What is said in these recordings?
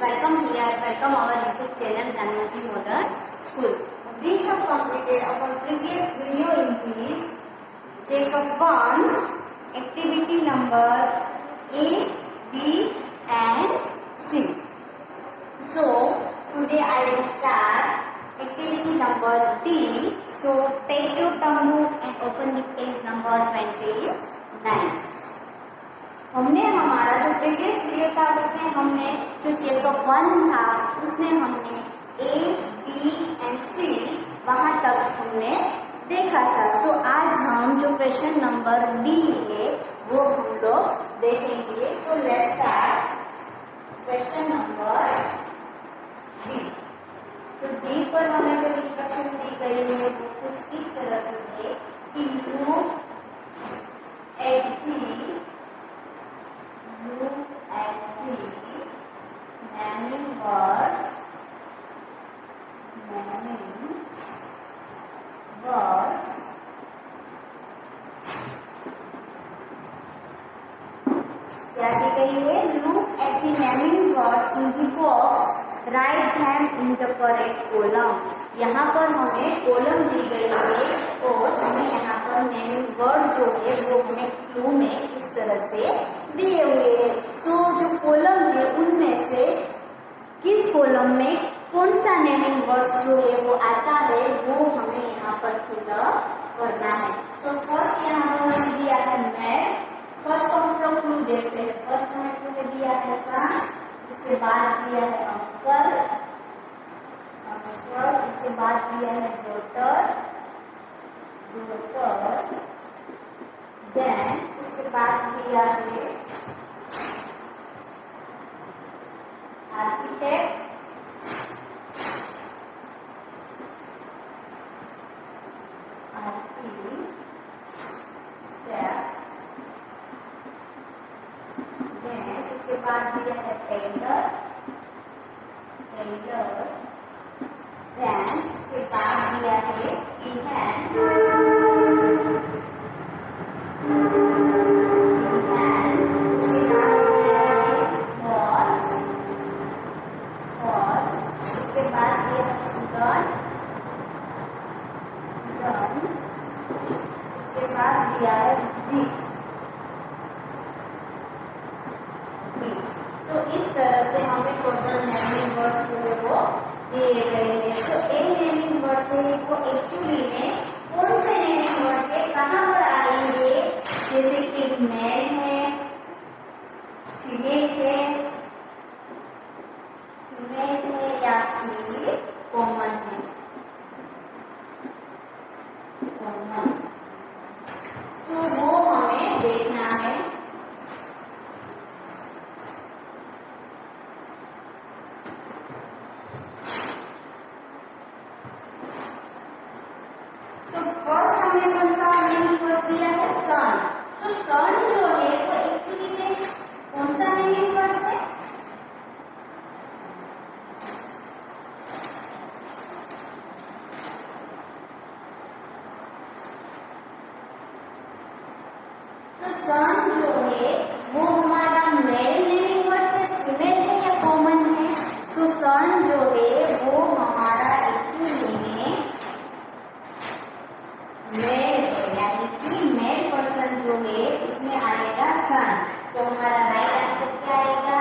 welcome here, welcome our YouTube channel Dhananjay Modern School. We have completed our previous video in this Jacob 1's activity number A, B and C. So today I will start activity number D. So take your term book and open the page number 29. हमने हमारा जो previous video था उसमें हमने जो checkup 1 था उसमें हमने A, B एंड C वहां तक हमने देखा था. सो आज हम जो क्वेश्चन नंबर D है वो हम लोग देखेंगे. So let's start question number D. तो D पर हमें जो इंस्ट्रक्शन दी गई है वो कुछ इस तरह की है कि look at the naming words क्या दी गई है? Look at the naming words in the box, write them in the correct column. यहाँ पर हमें कॉलम दी गई है और हमें यहाँ पर नेमिंग वर्ड जो है वो हमें क्लू में इस तरह से दिए हुए हैं. सो जो कॉलम है उनमें से किस कॉलम में कौन सा नेमिंग वर्ड जो है वो आता है वो हमें यहाँ पर फिलअप करना है. सो फर्स्ट यहाँ पर हमें दिया है मैथ. फर्स्ट तो हम लोग क्लू देखते हैं. फर्स्ट हमें क्लू में दिया है सन, उसके बाद दिया है अंकल, उसके बाद दिया है डॉटर, देन उसके बाद दिया है आर्किटेक्ट, देन उसके बाद दिया है टेलर, देन उसके बाद दिया है इनहैंड, उसके बाद दिया है हॉर्स, उसके बाद दिया है स्टूडेंट, उसके बाद दिया है ब्रिज. तो इस तरह से हमें टोटल नेमिंग वर्ड जो है वो दिए गए हैं. तो ए नेमिंग वर्ड से वो एक्चुअली में कौन से नेमिंग वर्ड से कहाँ पर आएंगे, जैसे कि मैन है, फीमेल है या फिर कॉमन है. तो वो हमें देखना है. तो फर्स्ट हमें कौन सा नेमिंग वर्ड दिया है? सन. तो सन जो है वो एक्चुअली में कौन सा नेमिंग वर्ड है? तो सन जो है वो हमारा मेल नेमिंग वर्ड है, फीमेल है या कॉमन है? तो सन जो है वो हमारा एक्चुअली में मेल है, यानी कि मेल पर्सन जो है उसमें आएगा सन. तो हमारा राइट आंसर क्या आएगा?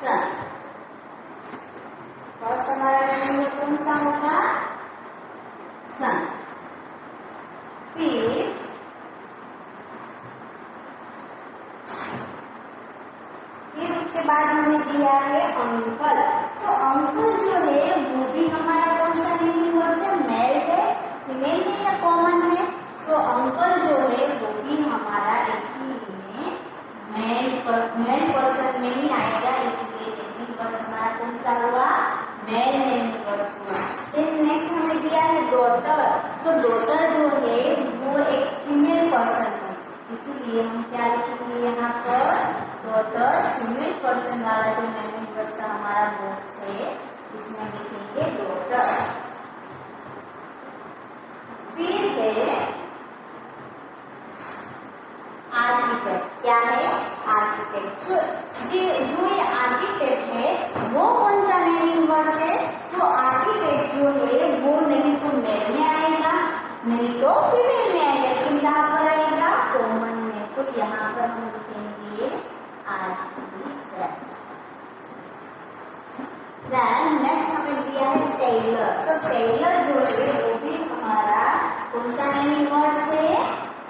सन. फर्स्ट हमारा नेमिंग कौन सा होगा? सन. फिर उसके बाद हमें दिया है अंकल. तो अंकल जो है वो भी हमारा कौन सा नेमिंग वर्ड है? मेल है, फीमेल है या कॉमन है? सो अंकल जो है वो भी हमारा एक्चुअली में मेल पर्सन में ही आएगा, इसलिए नेमिंग वर्ड हमारा कौन सा हुआ? मेल नेमिंग वर्ड हुआ. देन नेक्स्ट हमें दिया है डॉटर. सो डॉटर जो है वो एक फीमेल पर्सन है, इसीलिए हम क्या लिखेंगे यहाँ पर? डॉटर. फीमेल पर्सन वाला जो नेमिंग वर्ड का हमारा बॉक्स है उसमें लिखेंगे डॉटर. फिर है आर्किटेक्ट. क्या है? आर्किटेक्ट. जो ये आर्किटेक्ट टेलर। सो टेलर जो है वो भी हमारा कौन सा नेमिंग वर्ड है?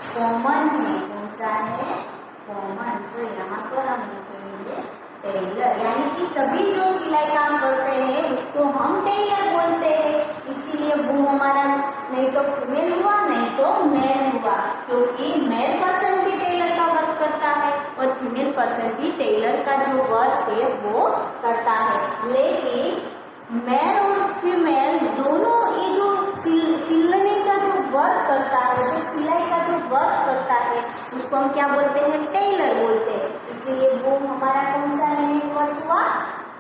कॉमन है। कौन सा है? कॉमन। तो यहाँ पर हम लिखेंगे टेलर, यानी कि सभी जो सिलाई काम करते हैं उसको हम टेलर बोलते हैं। इसीलिए वो हमारा नहीं तो फीमेल हुआ नहीं तो मेल हुआ, क्योंकि मेल पर्सन भी टेलर का वर्क करता है और फीमेल पर्सन भी टेलर का जो वर्क है वो करता है। लेकिन मेल और फीमेल दोनों ये जो सिलने का जो वर्क करता है, जो सिलाई का जो वर्क करता है, उसको हम क्या बोलते हैं? टेलर बोलते हैं। इसलिए वो हमारा कौन सा नेमिंग वर्ड हुआ?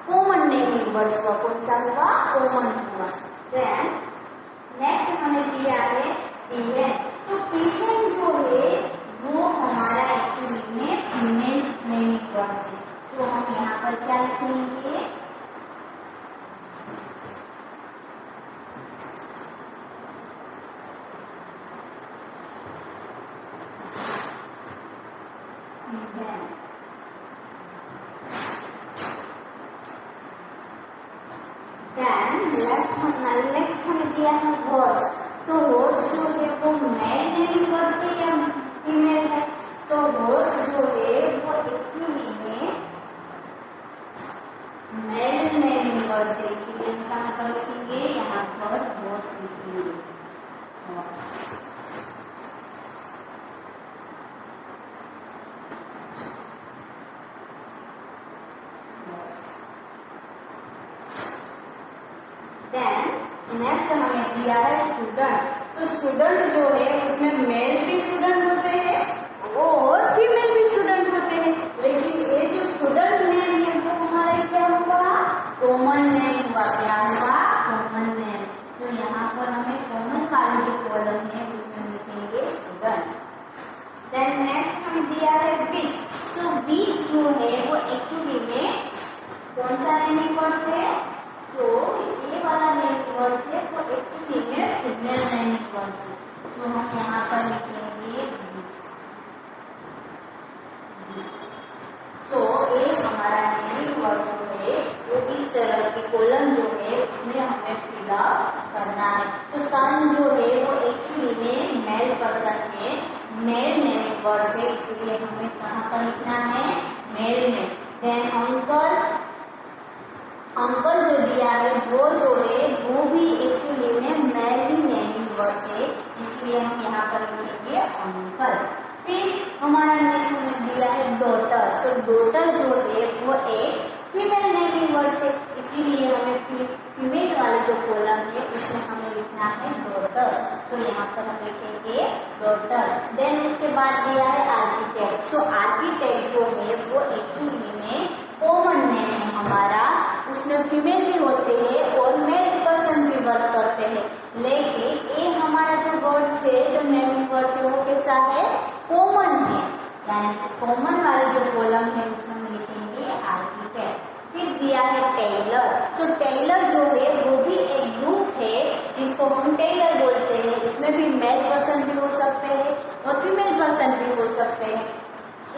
कॉमन नेमिंग वर्ड हुआ। कौन सा हुआ? कॉमन हुआ। देन नेक्स्ट हमें दिया है पीहन। तो पीहन जो है वो हमारा एक्चुअली में फीमेल नेमिंग वर्ड है। तो हम यहाँ पर क्या लिखेंगे? नेक्स्ट हमें दिया है हॉर्स। सो हॉर्स जो है वो मेल नेमिंग वर्ड है या फीमेल है? सो हॉर्स जो है वो एक्चुअली में मेल नेमिंग वर्ड है, इसीलिए कहाँ पर लिखेंगे? यहाँ पर हॉर्स लिखेंगे। नेक्स्ट हमें दिया है स्टूडेंट। तो स्टूडेंट जो है उसमें मेल भी स्टूडेंट होते हैं और फीमेल भी स्टूडेंट होते हैं, लेकिन ये जो स्टूडेंट नेम है वो हमारा क्या हुआ? कॉमन नेम हुआ। क्या हुआ? Common name. तो यहाँ पर हमें कॉमन वाली जो कॉलम है उसमें लिखेंगे स्टूडेंट। देन नेक्स्ट हमें दिया है बीच। सो बीच जो है वो एक्चुअली में कौन सा नेमिंग वर्ड है? तो ये वाला नेमिंग वर्ड है वो एक्चुअली में फीमेल नेमिंग वर्ड है। तो हम यहाँ पर लिखेंगे बीच। सो ये हमारा नेमिंग वर्ड जो है वो इस तरह की कॉलम जो है उसमें हमें फिलअप करना है। तो सन जो है वो एक्चुअली में मेल पर्सन है, मेल नेमिंग वर्ड है, इसलिए हमें कहाँ पर लिखना है? मेल में। देन अंकल, अंकल जो दिया है वो जो है वो भी एक्चुअली में मेल ही नेमिंग वर्ड है, इसलिए हम यहाँ पर लिखेंगे अंकल। फिर हमारा नेक्स्ट हमें दिया है डॉटर। सो डॉटर जो है वो एक फीमेल नेमिंग वर्ड है, इसीलिए हमें फीमेल वाले जो कॉलम है उसमें हमें लिखना है डॉटर। तो यहाँ पर हम लिखेंगे डॉटर। देन उसके बाद दिया है आर्किटेक्ट। सो आर्किटेक्ट जो है वो एक्चुअली में कॉमन नेम है हमारा, उसमें फीमेल भी होते हैं और मेल पर्सन भी वर्क करते हैं, लेकिन ये हमारा जो वर्ड है, जो नेमिंग वर्ड है वो कैसा है? कॉमन है, यानी कॉमन वाले जो कॉलम है उसमें हम लिखेंगे आर्किटेक्ट। फिर दिया है टेलर। सो टेलर जो है वो भी एक ग्रुप है जिसको हम टेलर बोलते हैं, उसमें भी मेल पर्सन भी हो सकते हैं और फीमेल पर्सन भी हो सकते हैं,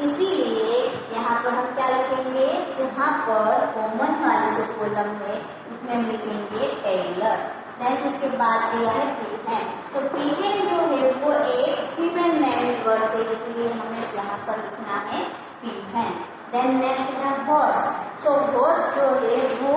इसीलिए यहाँ पर हम क्या लिखेंगे? जहाँ पर कॉमन वाली जो कॉलम है उसमें हम लिखेंगे टेलर। देन उसके बाद दिया है पीहन। तो पीहन जो है वो एक फीमेल नेमिंग वर्ड है, इसलिए हमें यहाँ पर लिखना है पीहन। देन नेक्स्ट है हॉर्स। सो हॉर्स जो है वो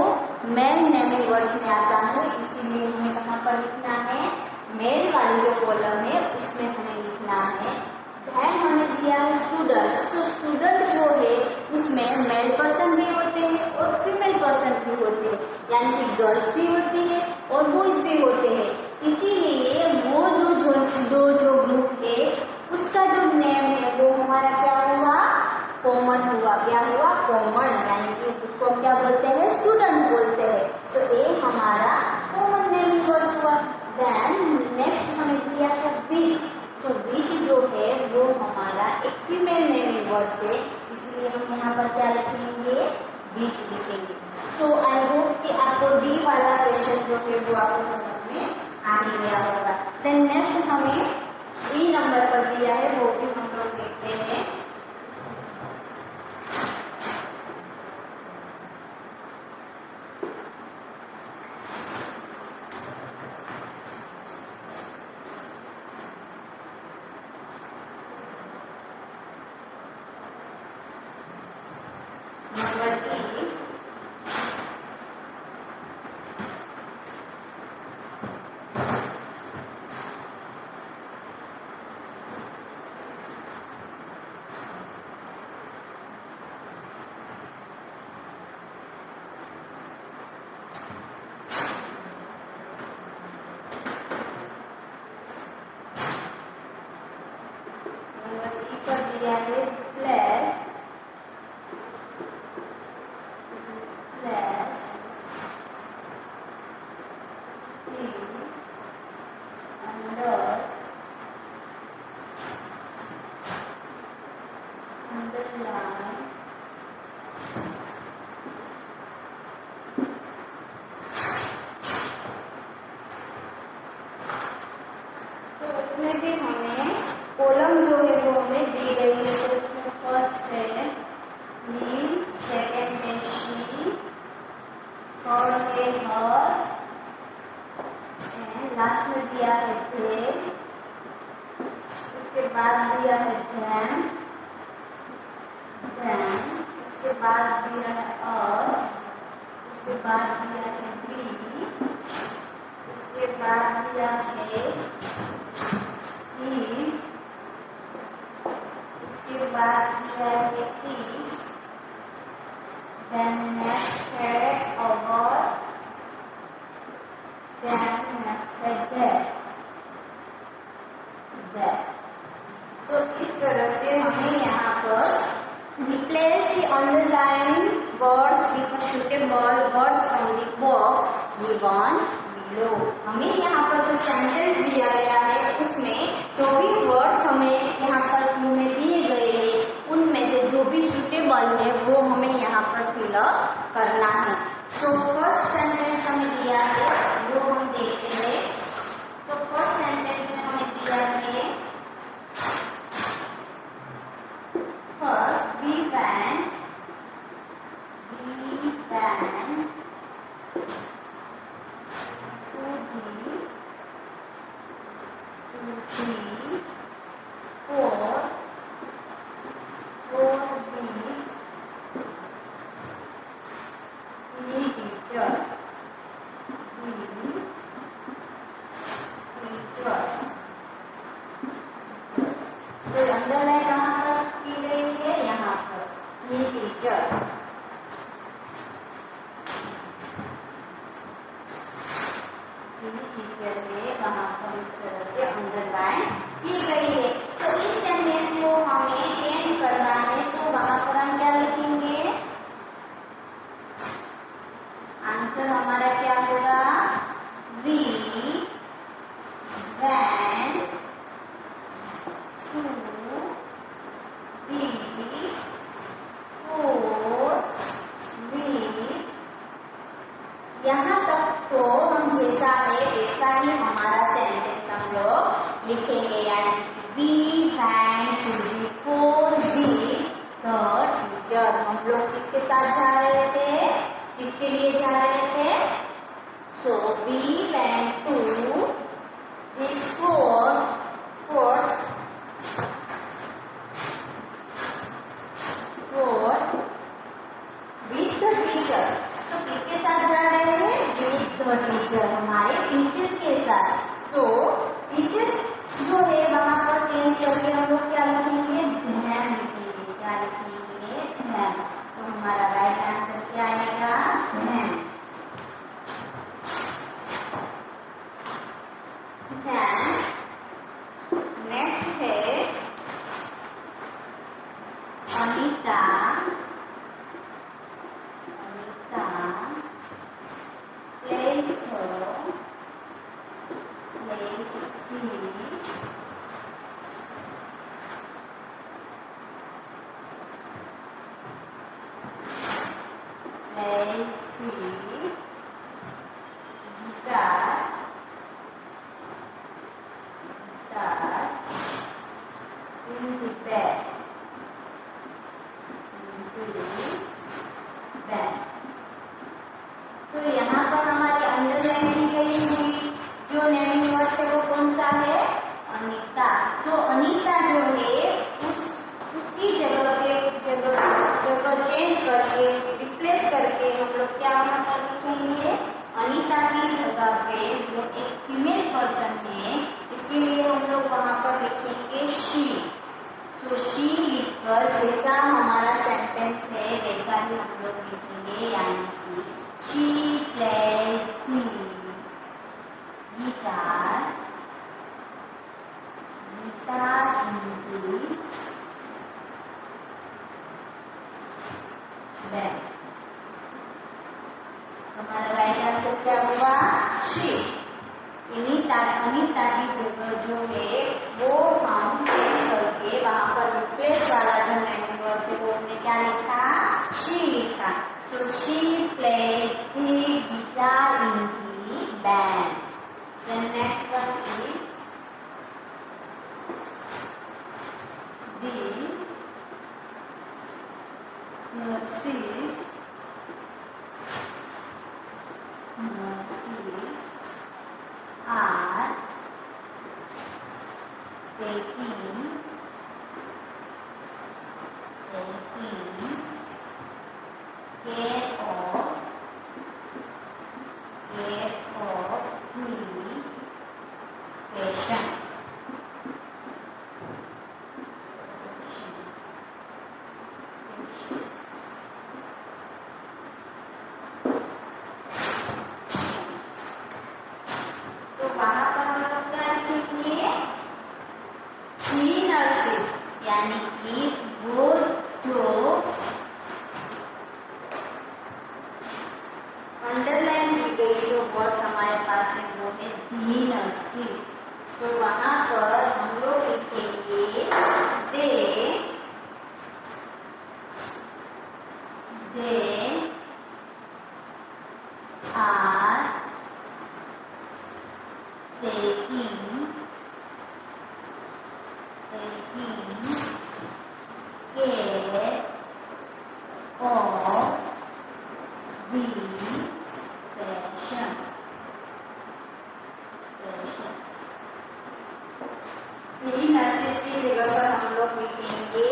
मेल नेमिंग वर्ड में आता है, इसीलिए हमें कहाँ पर लिखना है? मेल वाली जो कॉलम है उसमें हमें लिखना है। देन हमें दिया है स्टूडेंट। तो स्टूडेंट जो है उसमें मेल पर्सन भी होते हैं और फीमेल पर्सन भी होते हैं, यानी कि गर्ल्स भी होती है और बॉयज भी होते हैं, इसीलिए वो दो जो ग्रुप है उसका जो नेम है वो हमारा क्या हुआ? कॉमन हुआ। क्या हुआ? कॉमन, यानी कि उसको हम क्या बोलते हैं? स्टूडेंट बोलते हैं। तो ये हमारा कॉमन नेमिंग वर्ड हुआ। देन नेक्स्ट हमें दिया है बीच। तो बीच जो है वो हमारा एक फीमेल नेमिंग वर्ड है, इसलिए हम यहाँ पर क्या लिखेंगे? बीच लिखेंगे। सो आई होप कि आपको डी वाला क्वेश्चन जो है वो आपको समझ में आ ही गया होगा। देन नेक्स्ट हमें बी नंबर पर दिया है, वो भी हम लोग देखते हैं। नंबर ई पर दिया है प्लस अंडरलाइन तो उसमें भी हमें कॉलम जो है वो हमें दी गई है। तो उसमें फर्स्ट है ही, सेकंड है शी, थर्ड है हर, एंड लास्ट में दिया है they, उसके बाद दिया है them, उसके बाद दिया है us, उसके बाद दिया है we, उसके बाद दिया है his, उसके बाद दिया है its, then next है our, then next है their। So इस तरह से हमें यहाँ पर replace the underlined words with suitable words from the box given below। हमें यहाँ पर जो सेंटेंस दिया गया है उसमें जो भी वर्ड्स हमें यहाँ पर में दिए गए हैं उनमें से जो भी सुटेबल है वो हमें यहाँ पर फिलअप करना है। तो फर्स्ट सेंटेंस हमें दिया है वो हम देखते हैं। तो फर्स्ट सेंटेंस में हमें दिया है फर्स्ट we went अंडरलाइन कहाँ पर की गई है? यहाँ पर ही टीचर। टीचर है वहाँ पर इस तरह से अंडरलाइन की गई है। तो इस सेंटेंस को हमें चेंज करना है। तो वहाँ पर हम क्या लिखेंगे? आंसर हमारा क्या होगा? We went to the fort with। यहाँ तक तो हम जैसा है वैसा ही हमारा सेंटेंस हम लोग लिखेंगे। यानी we went to the fort with the teacher। हम लोग किसके साथ जा रहे थे? किसके लिए जा रहे थे? So we went to the fort with the teacher। तो किसके साथ जा रहे हैं? with the teacher, हमारे टीचर के साथ। So टीचर जो है वहां पर चेंज करके हम लोग क्या लिखेंगे? them लिखेंगे। क्या लिखेंगे? them। तो हमारा राइट आंसर क्या आएगा? them। नेक्स्ट है Anita plays the guitar in the bed। तो यहाँ पर हमारी अंडरलाइन की गई हुई जो नेमिंग वर्ड है वो कौन सा है? अनीता। तो अनीता जो है उसकी जगह चेंज करके करके हम लोग क्या वहाँ पर लिखेंगे, अनीता की जगह पे वो एक फीमेल पर्सन है, इसीलिए हम लोग वहाँ पर लिखेंगे शी। तो शी लिखकर जैसा हमारा सेंटेंस है वैसा ही हम लोग लिखेंगे, यानी कि she plays the guitar in the band. हमारा राइट आंसर क्या हुआ, शी। अनीता की जगह जो है वो हम चेंज करके वहां पर रिप्लेस वाला जो नेम वर्ड से वो हमने क्या लिखा, शी लिखा। So she plays the guitar in the band. Then next one is the nurses are taking care of the patient. तो वहां पर हम लोग क्या लिखेंगे, नर्सेस, यानी कि वो जो अंडरलाइन की गई जो वर्ड्स हमारे पास है वो है दी नर्सेस। सो वहां पर हम लोग लिखेंगे they are taking care of the patient. Nurses की जगह पर हम लोग लिखेंगे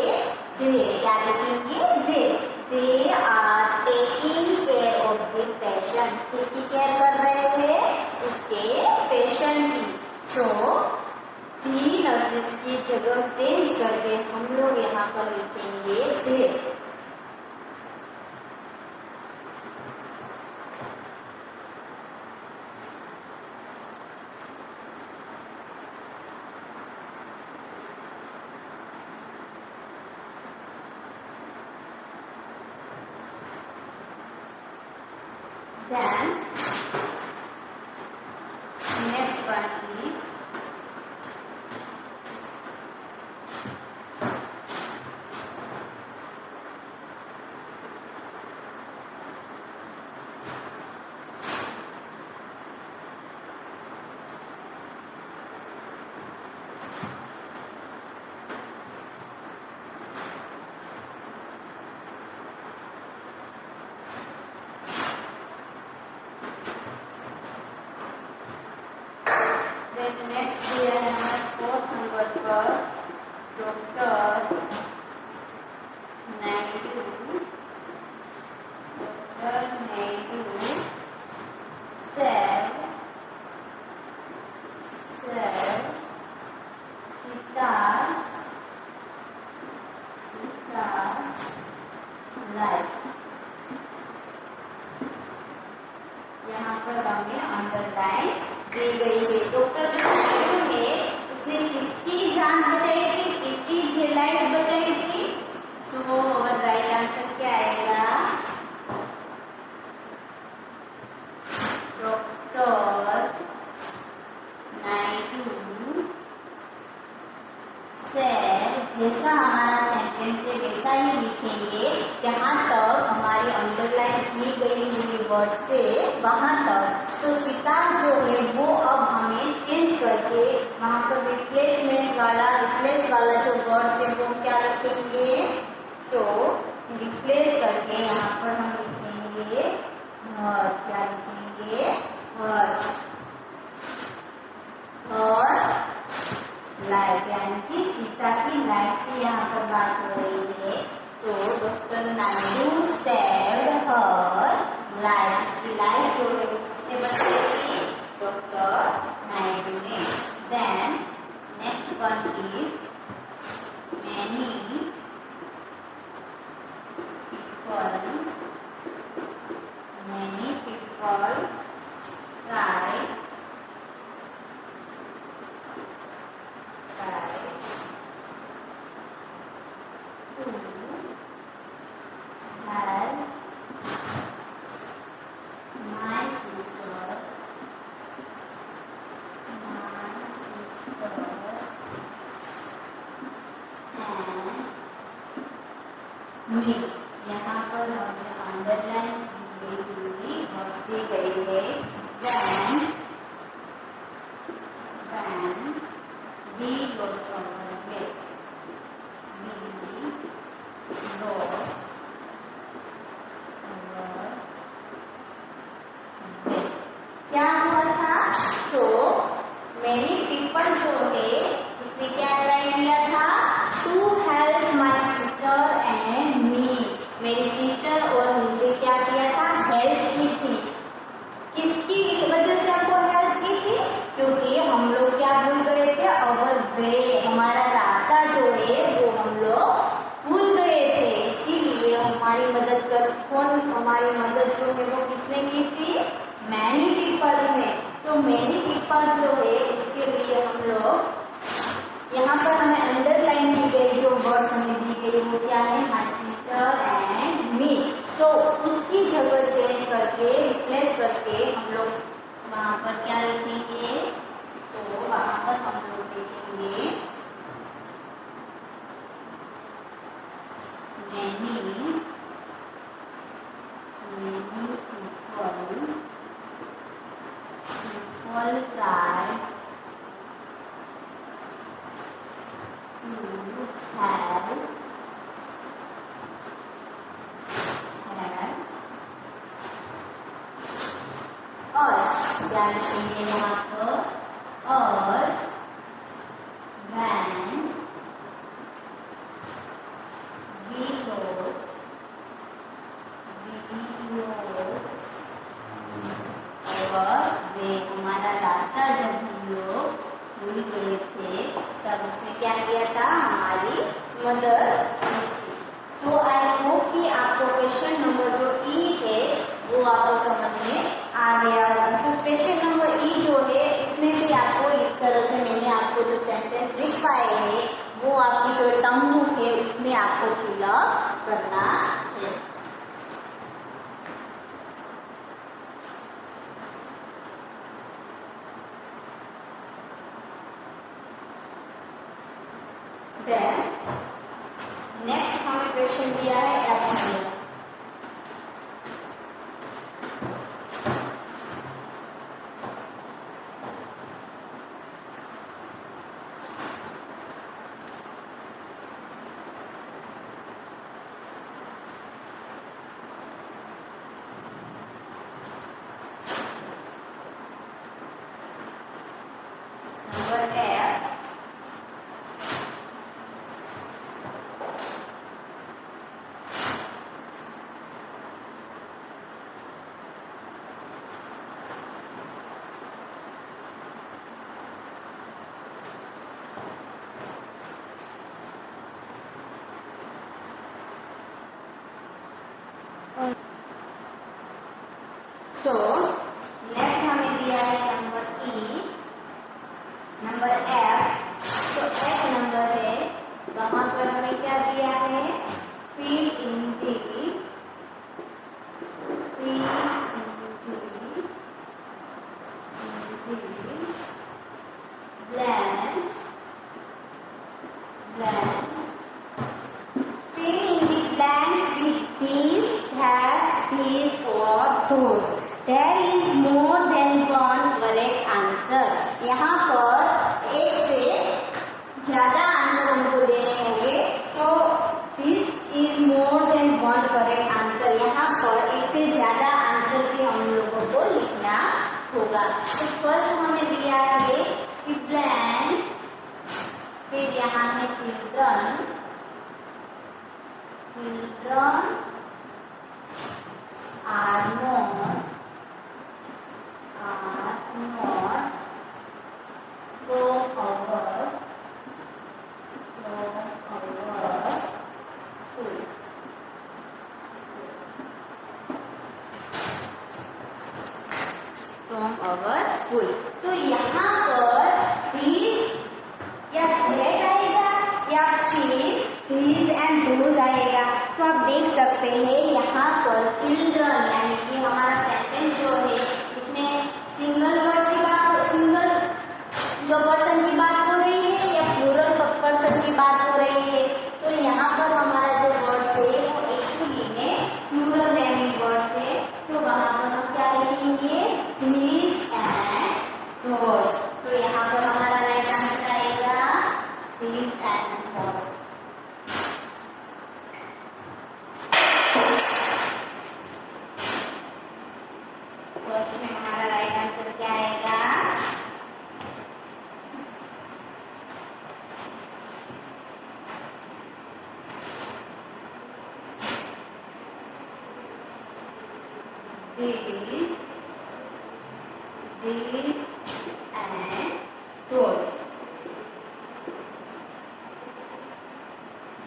दे, क्या लिखेंगे, they are taking care of the patient. किसकी केयर कर रहे हैं, उसके पेशेंट की। तो दी नर्सेस की जगह चेंज करके हम लोग यहाँ पर लिखेंगे दे। Then next one is next दिया है हमारे 4th नंबर पर doctor Naidu said Sita's life। यहाँ पर हमें अंडरलाइन दी गई है। डॉक्टर जो नायडू है उसने किसकी जान बचाई थी, किसकी लाइफ बचाई थी। सो और राइट आंसर क्या आएगा, डॉक्टर नायडू से जैसा हमारा सेंटेंस है वैसा ही लिखेंगे, जहाँ तक हमारी अंडरलाइन की गई हुई वर्ड से वहाँ तक। तो सीता जो है वो अब हमें चेंज करके वहाँ पर रिप्लेस वाला जो वर्ड है वो क्या लिखेंगे। सो रिप्लेस करके यहाँ पर हम लिखेंगे क्या लिखेंगे, और लाइफ, यानी कि सीता की लाइफ की यहाँ पर बात हो रही है। सो डॉक्टर नायडू सेव्ड हर मी। यहाँ पर हमें अंडरलाइन की हुई वर्ड्स दी गई है। when we lost our way, we lost our way। क्या हुआ था? तो मेनी पीपल जो है उसने क्या ट्राई किया था? To help my sister and me. मेरी सिस्टर और मुझे क्या किया था? हेल्प की थी। किसकी वजह से हमको हेल्प की थी? क्योंकि हम लोग क्या भूल गए थे? अवर वे, हमारा रास्ता जो है वो हम लोग भूल गए थे। इसीलिए हमारी मदद हमारी मदद जो है वो किसने की थी? मैनी पीपल ने। तो मैनी पीपल जो है उसके लिए हम लोग यहाँ पर हमें अंडरलाइन की गई जो वर्ड्स हमें दी गई वो क्या है? माय सिस्टर एंड मी। तो उसकी जगह चेंज करके रिप्लेस करके हम लोग वहाँ पर क्या लिखेंगे? तो वहाँ पर हम लोग लिखेंगे many people try to help us। क्या लिखेंगे यहाँ पर? us when we lost our way। हमारा रास्ता जब हम लोग भूल गए थे तब उसने क्या किया था? हमारी मदद की थी। सो आई होप कि आपको क्वेश्चन नंबर जो ई है वो आपको समझ में आ गया होगा। सो क्वेश्चन नंबर ई जो है उसमें भी आपको इस तरह से मैंने आपको जो सेंटेंस लिखवाए हैं वो आपकी जो टर्म बुक है उसमें आपको फिलअप करना है। नेक्स्ट हमें क्वेश्चन दिया है एफ में। नंबर एफ, सो नेक्स्ट हमें दिया है नंबर ई। नंबर एफ, तो एफ नंबर है वहां पर हमें क्या दिया है? Fill in the blanks fill in the blanks with these, that, these or those। There is more than one correct answer। यहाँ पर एक से ज्यादा आंसर हमको देने होंगे। So this is more than one correct answer। यहाँ पर एक से ज्यादा आंसर भी हम लोगों को लिखना होगा। तो फर्स्ट हमें दिया है कि ब्लैंक, फिर यहाँ है children are not from our school। From our school। तो यहाँ पर these या that आएगा या chill, these and those आएगा। तो आप देख सकते हैं यहाँ पर चिल्ड्रन यानी कि हमारा सेंटेंस जो है उसमें सिंगल वर्ड्स की बात, सिंगल जो पर्सन की बात हो रही है या प्लूरल पर्सन की बात हो रही है। तो यहाँ पर हमारा जो वर्ड्स है वो एक these and those.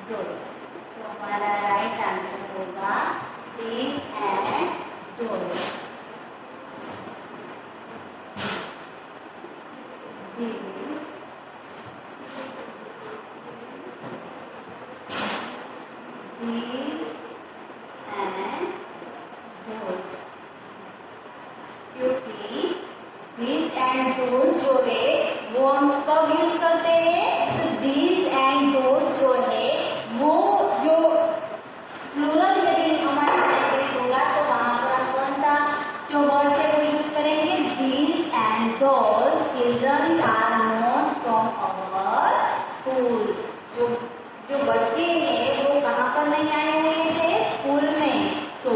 So हमारा राइट आंसर होगा these and those. These and those. क्योंकि these and those जो है वो हम कब यूज करते हैं? तो these and those जो है वो जो प्लूरल यदि हमारा सेंटेंस होगा तो वहां पर हम कौन सा जो वर्ड है वो यूज करेंगे? these and those children are not from our school. जो बच्चे हैं वो कहाँ पर नहीं आए हुए थे? स्कूल में. सो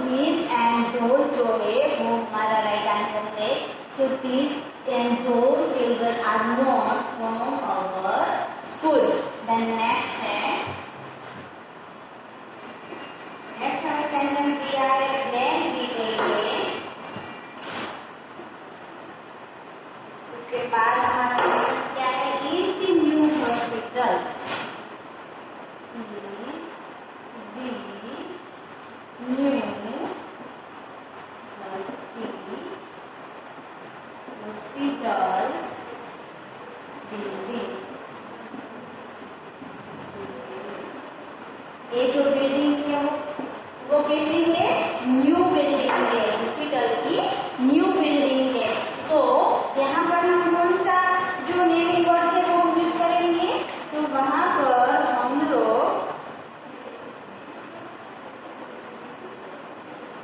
these and those जो है वो हमारा राइट आंसर है. सो these and those children are not from our school. Then next है हमें सेंटेंस दिया है ब्लैंक दी गई है. उसके बाद हमारा सेंटेंस क्या है? Is the new hospital. New hospital building. ये जो बिल्डिंग है वो कैसी है? न्यू बिल्डिंग है. हॉस्पिटल की न्यू बिल्डिंग है. सो यहाँ पर हम कौन सा जो नेमिंग वर्ड है वो यूज करेंगे? तो वहां पर हम लोग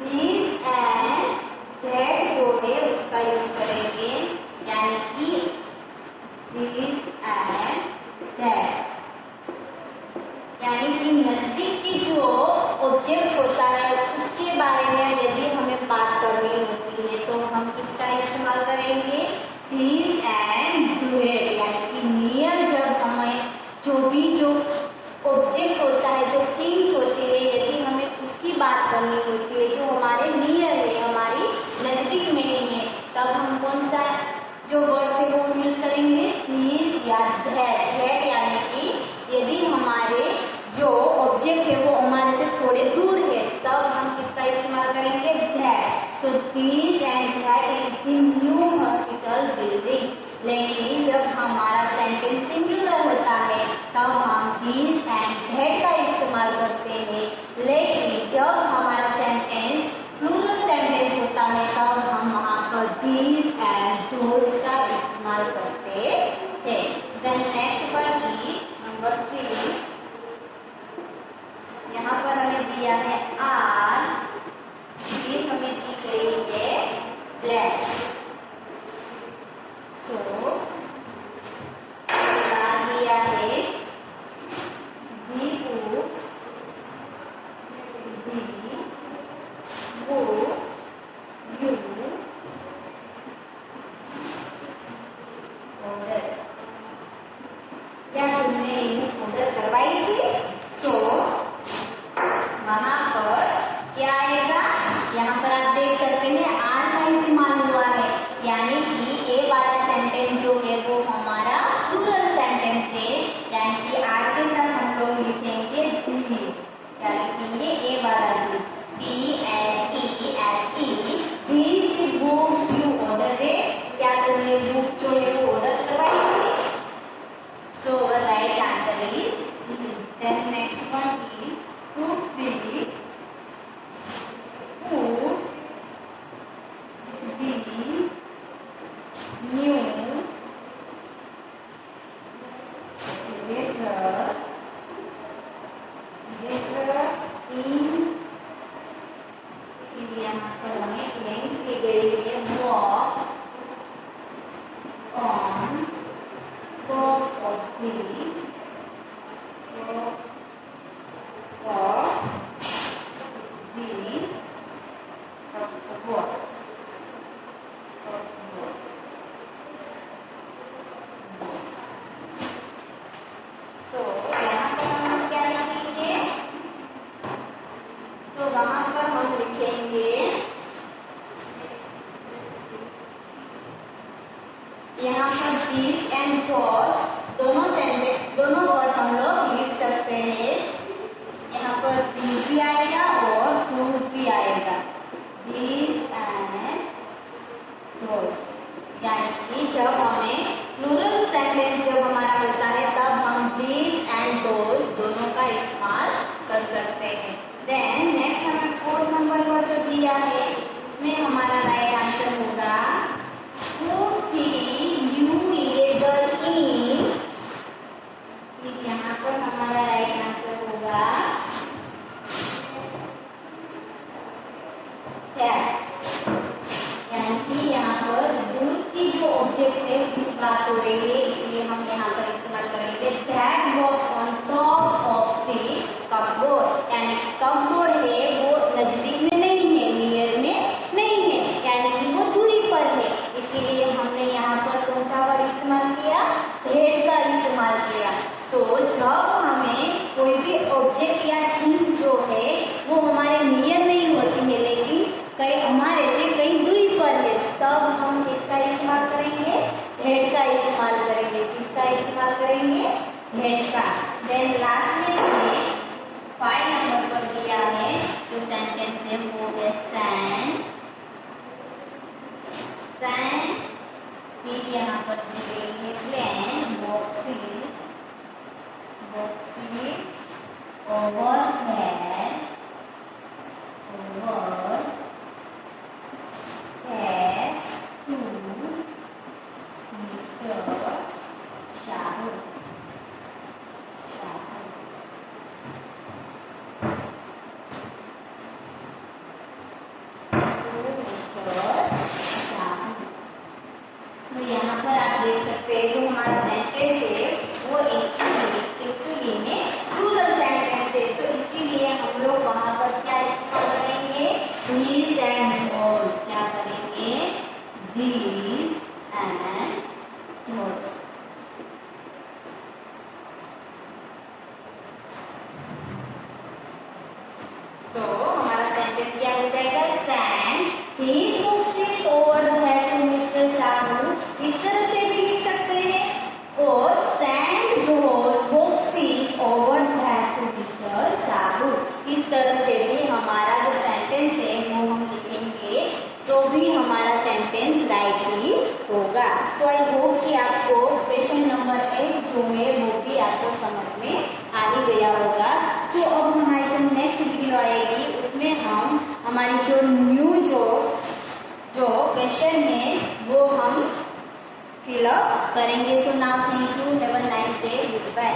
दिस एंड दैट जो है उसका यूज करेंगे. यानी कि दिस एंड दैट यानी कि नजदीक की जो ऑब्जेक्ट होता है उसके बारे में यदि हमें बात करनी होती है तो हम किसका इस्तेमाल करेंगे? This and that. यानी कि नियर जब हमें जो ऑब्जेक्ट होता है जो थिंग्स होती है यदि हमें उसकी बात करनी होती है जो हमारे नियर है हमारी नजदीक में ही है तब हम कौन सा जो वर्ड है वो यूज करेंगे? दिस या दैट. यानी कि यदि हमारे जो ऑब्जेक्ट है वो हमारे से थोड़े दूर है तब हम किसका इस्तेमाल करेंगे? That. So this and that is the new hospital building. लेकिन जब हमारा सेंटेंस सिंगुलर होता है तब हम दिस एंड दैट का इस्तेमाल करते हैं. लेकिन जब हमारा सेंटेंस प्लूरल सेंटेंस होता है तब हम वहां पर दिस एंड दोज का इस्तेमाल करते हैं. Then next word is number 3. यहाँ पर हमें दिया है आर. ये हमें दी गई है ब्लैक. सो दिया है दी बुक्स यू ऑर्डर. क्या तुमने बुक ऑर्डर करवाई थी? तो वहां पर क्या आएगा? यहाँ पर आप देख सकते हैं आर का इस्तेमाल हुआ है. यानी कि ए वाला सेंटेंस जो है वो हमारा प्लूरल सेंटेंस है. यानी कि आर के साथ हम लोग लिखेंगे दिस. क्या लिखेंगे? ए वाला this. DLESE. These the books you ordered. क्या तुमने बुक जो है वो ऑर्डर करवाई थी? So right answer is this. Then next one is put the new erasers in. यहाँ पर हमें लिंक दी गई है box on top of the वहां पर हम लिखेंगे यहाँ पर दिस एंड दोनों वर्ड्स हम लोग लिख सकते हैं। यहाँ पर दिस भी आएगा और दोस भी आएगा, दिस एंड दोस। यानी कि जब हमें प्लूरल सेंटेंस जब हमारा होता है तब हम दिस एंड दोस दोनों का इस्तेमाल कर सकते हैं। देन नेक्स्ट हमें 4 नंबर पर जो दिया है उसमें हमारा राइट आंसर होगा put the new eraser in। फिर यहाँ पर हमारा राइट आंसर होगा cat। यानी कि यहाँ पर दूध की जो ऑब्जेक्ट है उसकी बात हो रही है, इसलिए हम यहाँ पर इस्तेमाल करेंगे that was on top of the cupboard. यानी कपबोर्ड है वो नजदीक में नहीं है, नियर में नहीं है, यानी कि वो दूरी पर है, इसीलिए हमने यहाँ पर कौन सा वर्ड इस्तेमाल किया, दैट का इस्तेमाल किया। तो जब हमें कोई भी ऑब्जेक्ट या थिंग जो है वो हमारे नियर नहीं होती है लेकिन कई हमारे से कई दूरी पर है, तब हम किसका इस्तेमाल करेंगे, दैट का इस्तेमाल करेंगे। किसका इस्तेमाल करेंगे, दैट का। देन लास्ट में हमें 5 नंबर पर दिया है जो सेंटेंस है वो है सैंड। सैंड फिर यहाँ पर दी गई है plain boxes overhead to Mr. Shahrukh। तो यहाँ पर आप देख सकते हैं जो हमारा सेंटेंस है वो एक्चुअली में प्लूरल सेंटेंस है, तो इसीलिए हम लोग वहाँ पर क्या इस्तेमाल करेंगे, these and those। क्या करेंगे, these and those। तो हमारा सेंटेंस क्या हो जाएगा, send his boxes over there to Mr. Shahrukh. इस तरह से भी लिख सकते हैं, और send those boxes over there to Mr. Shahrukh. इस तरह से भी हमारा जो सेंटेंस है वो हम लिखेंगे तो भी हमारा सेंटेंस राइट ही होगा। तो आई होप कि आपको क्वेश्चन नंबर 8 जो है वो भी आपको समझ में आ ही गया होगा। तो अब हमारी जो नेक्स्ट वीडियो आएगी उसमें हम हमारी जो न्यू जो क्वेश्चन है वो हम फिलअप करेंगे। So now thank you, have a nice day, good bye.